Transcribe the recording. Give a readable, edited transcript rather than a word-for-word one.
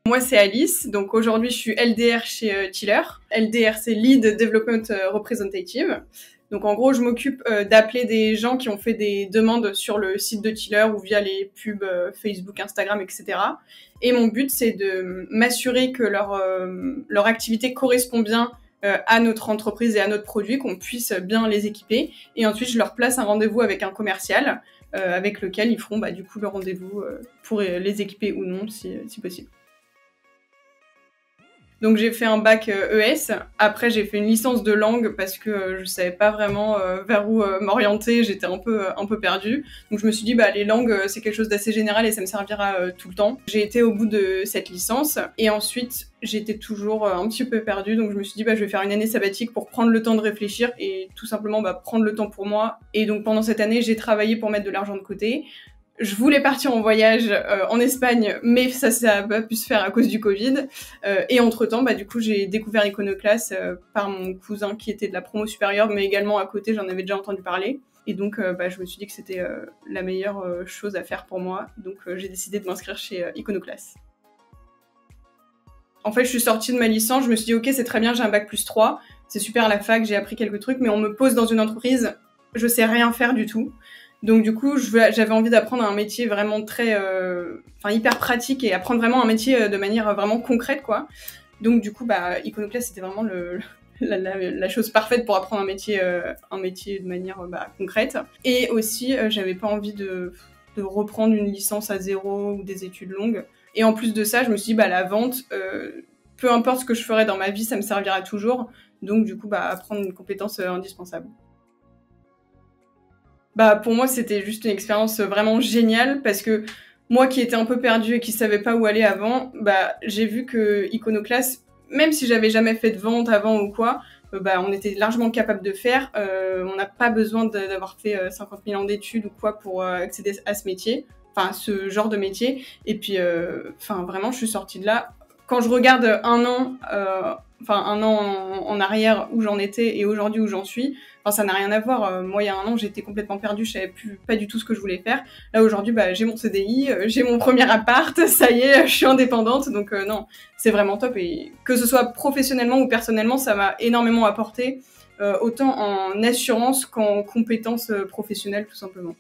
Moi, c'est Alice. Donc aujourd'hui, je suis LDR chez Tiller. LDR, c'est Lead Development Representative. Donc en gros, je m'occupe d'appeler des gens qui ont fait des demandes sur le site de Tiller ou via les pubs Facebook, Instagram, etc. Et mon but, c'est de m'assurer que leur activité correspond bien à notre entreprise et à notre produit, qu'on puisse bien les équiper. Et ensuite, je leur place un rendez-vous avec un commercial avec lequel ils feront du coup le rendez-vous pour les équiper ou non, si possible. Donc j'ai fait un bac ES, après j'ai fait une licence de langue parce que je savais pas vraiment vers où m'orienter, j'étais un peu perdue. Donc je me suis dit les langues c'est quelque chose d'assez général et ça me servira tout le temps. J'ai été au bout de cette licence et ensuite j'étais toujours un petit peu perdue, donc je me suis dit je vais faire une année sabbatique pour prendre le temps de réfléchir et tout simplement prendre le temps pour moi. Et donc pendant cette année j'ai travaillé pour mettre de l'argent de côté. Je voulais partir en voyage en Espagne, mais ça n'a pas pu se faire à cause du Covid. Et entre-temps, du coup, j'ai découvert Iconoclast par mon cousin qui était de la promo supérieure, mais également à côté, j'en avais déjà entendu parler. Et donc, je me suis dit que c'était la meilleure chose à faire pour moi. Donc, j'ai décidé de m'inscrire chez Iconoclast. En fait, je suis sortie de ma licence, je me suis dit, ok, c'est très bien, j'ai un bac+3, c'est super la fac, j'ai appris quelques trucs, mais on me pose dans une entreprise, je sais rien faire du tout. Donc du coup, j'avais envie d'apprendre un métier vraiment hyper pratique et apprendre vraiment un métier de manière vraiment concrète, quoi. Donc du coup, Iconoclast, c'était vraiment la chose parfaite pour apprendre un métier de manière concrète. Et aussi, j'avais pas envie de reprendre une licence à zéro ou des études longues. Et en plus de ça, je me suis dit, la vente, peu importe ce que je ferais dans ma vie, ça me servira toujours. Donc du coup, apprendre une compétence indispensable. Pour moi, c'était juste une expérience vraiment géniale parce que moi qui étais un peu perdue et qui savais pas où aller avant, j'ai vu que Iconoclast, même si j'avais jamais fait de vente avant ou quoi, on était largement capable de faire. On n'a pas besoin d'avoir fait 50 000 ans d'études ou quoi pour accéder à ce métier, enfin ce genre de métier. Et puis, vraiment, je suis sortie de là. Quand je regarde un an en arrière où j'en étais et aujourd'hui où j'en suis, ça n'a rien à voir. Moi, il y a un an, j'étais complètement perdue, je savais pas du tout ce que je voulais faire. Là, aujourd'hui, j'ai mon CDI, j'ai mon premier appart, ça y est, je suis indépendante, donc non, c'est vraiment top. Et que ce soit professionnellement ou personnellement, ça m'a énormément apporté, autant en assurance qu'en compétences professionnelles, tout simplement.